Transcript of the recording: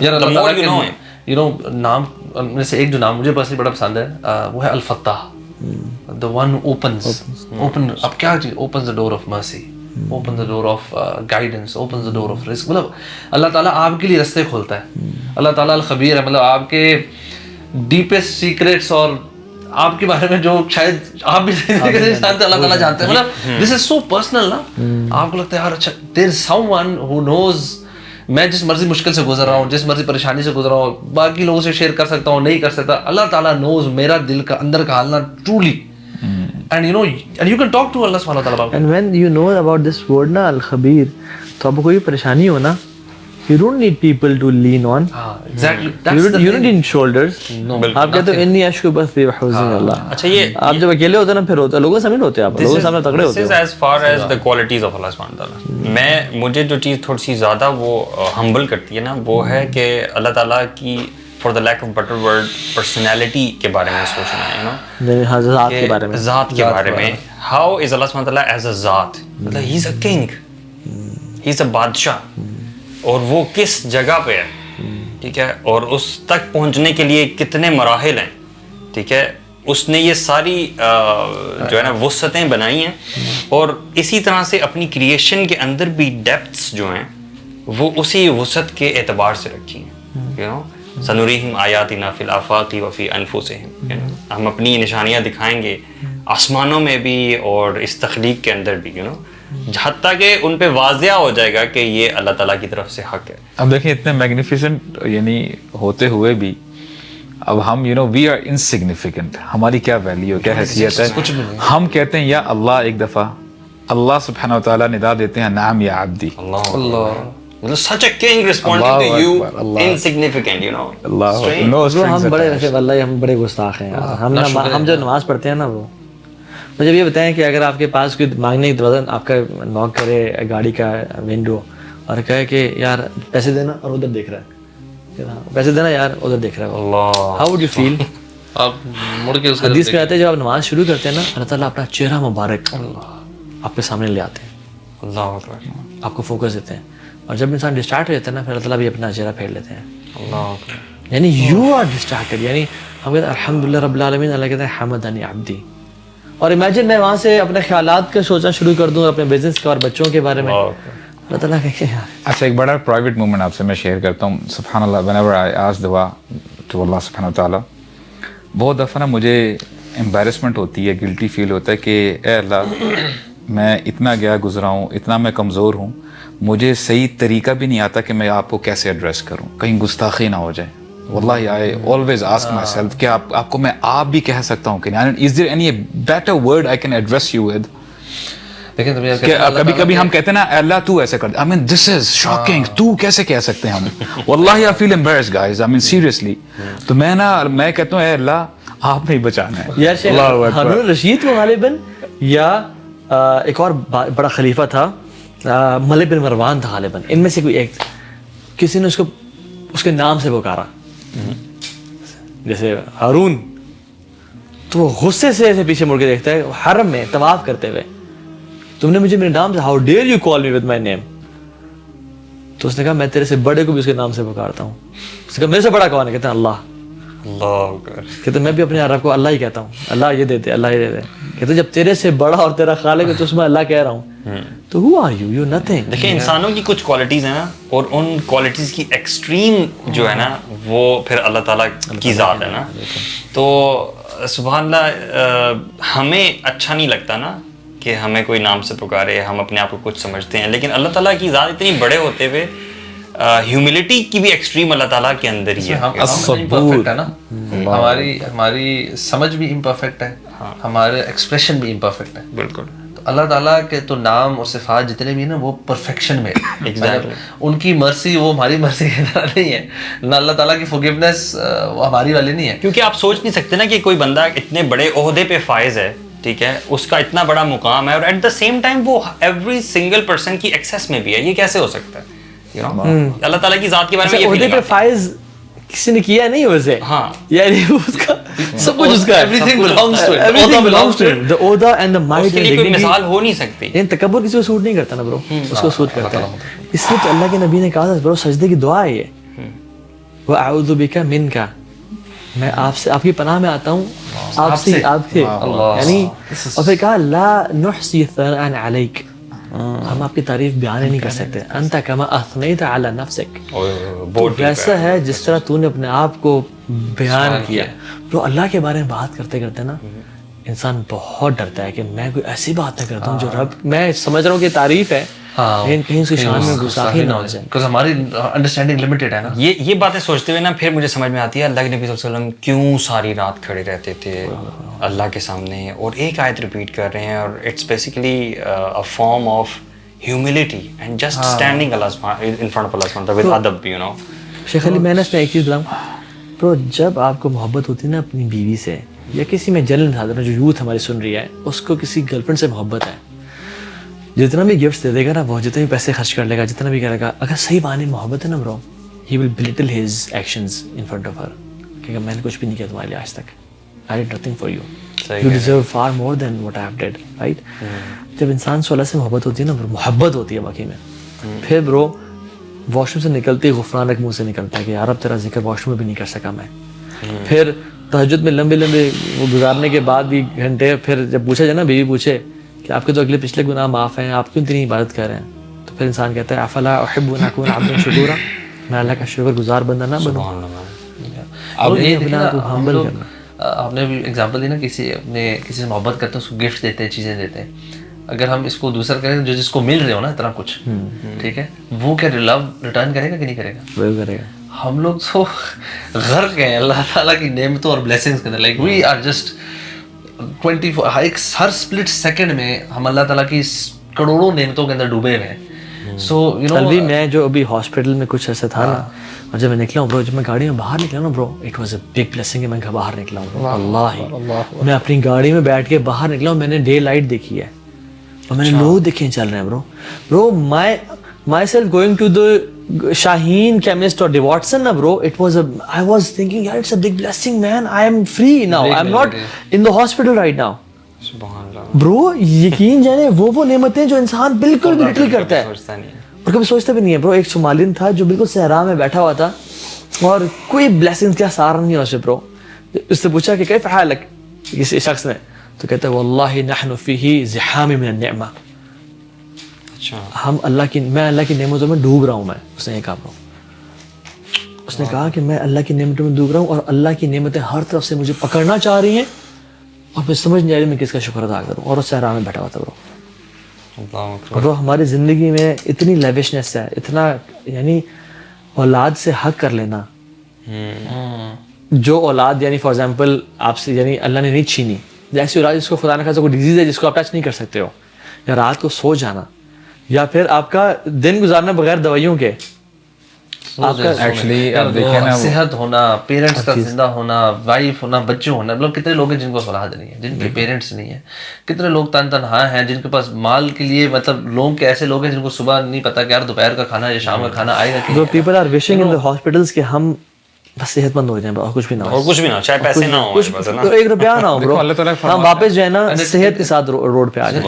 یار اللہ تعالیٰ کے یو نو نام میں سے ایک جو نام مجھے پرسنلی بڑا پسند ہے وہ ہے الفتاح, the one who open اب کیا چیز opens the door of mercy, opens the door of guidance, opens the door of risk. مطلب اللہ تعالیٰ آپ کے لیے رستے کھولتا ہے. اللہ تعالیٰ الخبیر ہے, مطلب آپ کے ڈیپسٹ سیکریٹس اور آپ کے بارے میں جو شاید آپ بھی جانتے اللہ تعالیٰ جانتے ہیں. مطلب دس از سو پرسنل نا, آپ کو لگتا ہے یار اچھا دیر از سم ون ہو نوز, میں جس مرضی مشکل سے گزر رہا ہوں, جس مرضی پریشانی سے گزر رہا ہوں, باقی لوگوں سے شیئر کر سکتا ہوں, نہیں کر سکتا, اللہ تعالیٰ نوز میرا دل کا اندر کا حال نا truly. And you know, and you can talk to Allah subhanahu wa ta'ala about it. And when you know about this word na al-khabir, تو آپ کو کوئی پریشانی ہو نا, you don't need people to lean on. Exactly. You don't need shoulders. No. آپ کہتے ہو انی اشکو بس فی حوزن اللہ. اچھا یہ آپ جب اکیلے ہوتے ہیں نا پھر ہوتا ہے, لوگوں سے نہیں ہوتے آپ, لوگوں کے سامنے تگڑے ہوتے This is as far as the qualities of Allah subhanahu wa ta'ala. مجھے جو چیز تھوڑی سی زیادہ وہ ہمبل کرتی ہے نا, وہ ہے کہ اللہ تعالیٰ کی for the lack of better word personality کے بارے میں سوچنا ہے, you know, ذات کے بارے میں, ذات کے بارے میں. How is Allah subhanahu wa ta'ala as a ذات, مطلب he is a king, he is a بادشاہ, اور وہ کس جگہ پہ ہے, ٹھیک ہے, اور اس تک پہنچنے کے لیے کتنے مراحل ہیں, ٹھیک ہے, اس نے یہ ساری جو ہے نا وسعتیں بنائی ہیں, اور اسی طرح سے اپنی کریشن کے اندر بھی ڈیپتھس جو ہیں وہ اسی وسعت کے اعتبار سے رکھی ہیں. یو نو سنریہم آیاتنا فی الآفاق وفی انفسہم, ہم اپنی نشانیاں دکھائیں گے آسمانوں میں بھی اور اس تخلیق کے اندر بھی, یو نو, حتیٰ کہ ان پہ واضح ہو جائے گا کہ یہ اللہ تعالیٰ کی طرف سے حق ہے. اب دیکھیں اتنے میگنیفیسنٹ یعنی ہوتے ہوئے بھی اب ہم you know we are insignificant, ہماری کیا ویلیو, کیا حیثیت ہے. ہم کہتے ہیں یا اللہ, ایک دفعہ اللہ سبحانہ وتعالیٰ ندا دیتے ہیں نعم یا عبدی. اللہ such a king responding to you insignificant, you know. ہم بڑے رکھے واللہ, ہم بڑے گستاخ ہیں. ہم جو نماز پڑھتے ہیں نا, وہ مجھے یہ بتائیں کہ اگر آپ کے پاس کوئی مانگنے کی دروازہ آپ کا نوک کرے گاڑی کا ونڈو اور کہے کہ یار پیسے دینا, اور ادھر دیکھ رہا ہے, پیسے دینا یار ادھر دیکھ رہا ہے, ہاؤ وڈ یو فیل؟ آپ مڑ کے اس حدیث میں آتے ہیں جب آپ نماز شروع کرتے ہیں نا, اللہ تعالیٰ اپنا چہرہ مبارک آپ کے سامنے لے آتے ہیں, اللہ اکبر, آپ کو فوکس دیتے ہیں, اور جب انسان ڈسٹارٹ ہو جاتا ہے نا پھر اللہ تعالیٰ بھی اپنا چہرہ پھیر لیتے ہیں. اللہ اکبر, یعنی یو آر ڈسٹارٹیڈ, یعنی ہم کہتے ہیں الحمدللہ رب العالمین, اللہ کہتے ہیں حمدنی عبدی. اور امیجن میں وہاں سے اپنے خیالات کا سوچنا شروع کر دوں, اپنے بزنس کا اور بچوں کے بارے میں, اللہ تعالیٰ کہ اچھا ایک بڑا پرائیویٹ مومنٹ آپ سے میں شیئر کرتا ہوں. سبحان اللہ, whenever I ask دعا to اللہ سبحانہ وتعالیٰ, بہت دفعہ نا مجھے امبیرسمنٹ ہوتی ہے, گلٹی فیل ہوتا ہے کہ اے اللہ میں اتنا گیا گزرا ہوں, اتنا میں کمزور ہوں, مجھے صحیح طریقہ بھی نہیں آتا کہ میں آپ کو کیسے ایڈریس کروں, کہیں گستاخی نہ ہو جائے. واللہ I always ask myself کہ آپ کو میں آپ بھی کہہ سکتا ہوں کہ نہیں, is there any better word I can address you with. کبھی کبھی ہم کہتے ہیں نا اللہ تو ایسے کر, I mean this is shocking, تو کیسے کہہ سکتے ہیں ہم. واللہ I feel embarrassed guys, I mean seriously. تو میں کہتا ہوں اے اللہ آپ نے ہی بچانا ہے. یار شیخ ہارون رشید کو غالباً, یا ایک اور بڑا خلیفہ تھا ملک بن مروان تھا غالباً, ان میں سے کوئی ایک, کسی نے اس کے نام سے پکارا, جیسے ہارون, تو وہ غصے سے ایسے پیچھے مڑ کے دیکھتا ہے حرم میں طواف کرتے ہوئے, تم نے مجھے میرے نام سے, how dare you call me with my name. تو اس نے کہا میں تیرے سے بڑے کو بھی اس کے نام سے پکارتا ہوں. اس نے کہا میرے سے بڑا کون ہے؟ کہتے ہیں اللہ. کہتے میں بھی اپنے رب کو اللہ ہی کہتا ہوں, اللہ یہ دے دے, اللہ یہ دے دے. کہتے جب تیرے سے بڑا اور تیرا خالق ہے تو اس میں اللہ کہہ رہا ہوں, تو who are you? You're nothing. دیکھیں انسانوں کی کچھ کوالٹیز ہیں نا, اور ان کوالٹیز کی ایکسٹریم جو ہے نا وہ پھر اللہ تعالیٰ کی ذات ہے نا. تو سبحان اللہ, ہمیں اچھا نہیں لگتا نا کہ ہمیں کوئی نام سے پکارے, ہم اپنے آپ کو کچھ سمجھتے ہیں, لیکن اللہ تعالیٰ کی ذات اتنی بڑے ہوتے ہوئے ہیوملٹی کی بھی ایکسٹریم اللہ تعالیٰ کے اندر ہی ہے. امپرفیکٹ ہے نا, ہماری سمجھ بھی امپرفیکٹ ہے, ہمارے ایکسپریشن بھی امپرفیکٹ ہے. بالکل. تو اللہ تعالیٰ کے تو نام اور صفات جتنے بھی ہیں نا وہ پرفیکشن میں, ان کی مرسی وہ ہماری مرسی کی طرح نہیں ہے, نہ اللہ تعالیٰ کی فورگیونیس وہ ہماری والی نہیں ہے. کیونکہ آپ سوچ نہیں سکتے نا کہ کوئی بندہ اتنے بڑے عہدے پہ فائز ہے, ٹھیک ہے, اس کا اتنا بڑا مقام ہے, اور ایٹ دا سیم ٹائم وہ ایوری سنگل پرسن کی ایکسیس میں بھی ہے. یہ کیسے ہو سکتا ہے؟ اللہ تعالیٰ کی ذات کے بارے میں عہدے پہ فائز کسی نے کیا نہیں ویسے, ہاں یعنی اس کا سب کچھ اس کا ہے, everything belongs to him, everything belongs to him, the order and the might اس کے and لیے کوئی dignity. مثال ہو نہیں سکتی. یعنی تکبر کسی کو سوٹ نہیں کرتا نا برو, اس کو سوٹ کرتا ہے. اس لیے تو اللہ کے نبی نے کہا تھا برو سجدے کی دعا ہے یہ, وَأَعُوذُ بِكَ مِنْكَ, میں آپ سے, آپ کی پناہ میں آتا ہوں, آپ سے یعنی, اور پھر کہا لا نحصی ثناء علیک, ہم آپ کی تعریف بیان ہی نہیں کر سکتے, انت کما اثنیت علی نفسک, تو ویسا ہے جس طرح تو نے اپنے آپ کو بیان کیا. تو اللہ کے بارے میں بات کرتے کرتے نا انسان بہت ڈرتا ہے کہ میں کوئی ایسی بات نہ کرتا ہوں جو رب, میں سمجھ رہا ہوں کہ تعریف ہے لیکن کہیں اس کی شان میں گستاخی نہ ہو جائے, because ہماری انڈرسٹینڈنگ لمیٹڈ ہے نا. یہ باتیں سوچتے ہوئے نا پھر مجھے سمجھ میں آتی ہے اللہ کے نبی صلی اللہ علیہ وسلم کیوں ساری رات کھڑے رہتے تھے اللہ کے سامنے, اور ایک آیت ریپیٹ کر رہے ہیں, اور it's basically a form of humility and just standing in front of Allah subhanahu with adab, you know. شیخ علی, میں نے اس میں ایک چیز بتاؤں برو, جب آپ کو محبت ہوتی ہے نا اپنی بیوی سے, یا کسی میں جنرل مثال جو یوتھ ہماری سن رہی ہے, اس کو کسی گرل فرینڈ سے محبت ہے, جتنا بھی گفٹس دے دے گا نا وہ, جتنے بھی پیسے خرچ کر لے گا, جتنا بھی کرے گا, اگر صحیح معنی محبت ہے نا bro, he will belittle his actions in front of her, کہ میں نے کچھ بھی نہیں کیا تمہارے لیے آج تک, I did nothing for you, you deserve far more than what I have did, right. جب انسان سے اللہ سے محبت ہوتی ہے نا, محبت ہوتی ہے واقعی میں, پھر برو واش روم سے نکلتے ہی غفرانک منہ سے نکلتا ہے کہ یار اب تیرا ذکر واش روم میں بھی نہیں کر سکا میں. پھر تہجد میں لمبے لمبے وہ گزارنے کے بعد بھی گھنٹے, پھر جب پوچھا جائے نا, بیوی پوچھے کہ آپ کے تو اگلے پچھلے گناہ معاف ہیں, آپ کیوں اتنی عبادت کر رہے ہیں, تو پھر انسان کہتا ہے افلا احب ان اکون عبدا شکورا, میں اللہ کا شکر گزار بندہ نہ بنوں. اب یہ دیکھنا, ہم لوگ آپ نے بھی ایگزامپل دی نا, کسی سے محبت کرتے ہیں, اس کو گفٹ دیتے ہیں, چیزیں دیتے ہیں. اگر ہم اس کو دوسرا کریں, جو جس کو مل رہے ہو نا اتنا کچھ, ٹھیک ہے, وہ کیا لو ریٹرن کرے گا کہ نہیں کرے گا؟ وہ کرے گا. ہم لوگ تو غرق ہیں اللہ تعالیٰ کی نعمتوں اور بلیسنگس کے اندر, لائک وی آر جسٹ 24 ہر اسپلٹ سیکنڈ میں ہم اللہ تعالیٰ کی کروڑوں نعمتوں کے اندر ڈوبے ہوئے ہیں. سو یو نو, میں جو ابھی ہاسپٹل میں کچھ ایسا تھا نا, اور جب میں نکلا ہوں برو, جب میں گاڑی میں باہر نکلا نا برو, it was a big blessing کہ میں باہر نکلا ہوں. اللہ, میں اپنی گاڑی میں بیٹھ کے باہر نکلا ہوں, میں نے ڈے لائٹ دیکھی ہے, اور میں نے لوگ دیکھے چل رہے ہیں bro. Myself going to the Shaheen chemist or Watson na bro, I was thinking yaar, it's a big blessing man, I am free now, I'm not in the hospital right now. bro یقین جانے وہ نعمتیں جو انسان بالکل بھی little کرتا ہے اور کبھی سوچتا بھی نہیں ہے. برو ایک صومالین تھا جو بالکل صحرا میں بیٹھا ہوا تھا اور کوئی بلیسنگز کا سہارا نہیں ہوا اسے. برو اس سے پوچھا کہ کیف حالک کسی شخص نے, تو کہتا ہے واللہ نحن فیہ زحام من النعمہ, میں اللہ کی نعمتوں میں ڈوب رہا ہوں. میں اس نے یہ کہا برو, اس نے کہا کہ میں اللہ کی نعمتوں میں ڈوب رہا ہوں اور اللہ کی نعمتیں ہر طرف سے مجھے پکڑنا چاہ رہی ہیں اور میں سمجھ نہیں آ رہی میں کس کا شکر ادا کروں. اور اس صحرا میں بیٹھا ہوا تھا برو. برو ہماری زندگی میں اتنی لیوشنس ہے, اتنا یعنی اولاد سے حق کر لینا, جو اولاد یعنی فار ایگزامپل آپ سے یعنی اللہ نے نہیں چھینی, جیسی اولاد جس کو خدا نہ خاصا کوئی ڈیزیز ہے جس کو آپ ٹچ نہیں کر سکتے ہو, یا رات کو سو جانا, یا پھر آپ کا دن گزارنا بغیر دوائیوں کے, ایکچولی آپ دیکھیں نا, صحت ہونا, پیرنٹس کا زندہ ہونا, وائف ہونا, بچے ہونا. مطلب کتنے لوگ ہیں جن کو اولاد نہیں ہے, جن کے پیرنٹس نہیں ہیں, کتنے لوگ تنہا ہیں جن کے پاس مال کے لیے, مطلب لوگ کے ایسے لوگ ہیں جن کو صبح نہیں پتا کہ یار دوپہر کا کھانا یا شام کا کھانا آئے گا. جو people are wishing in the hospitals کہ ہم بس صحت مند ہو جائیں اور کچھ بھی نہ ہو, اور کچھ بھی نہ ہو, چاہے پیسے نہ ہو, ایک روپیہ نہ ہو برو, ہم واپس جو ہے نا صحت کے ساتھ روڈ پہ آ جائیں.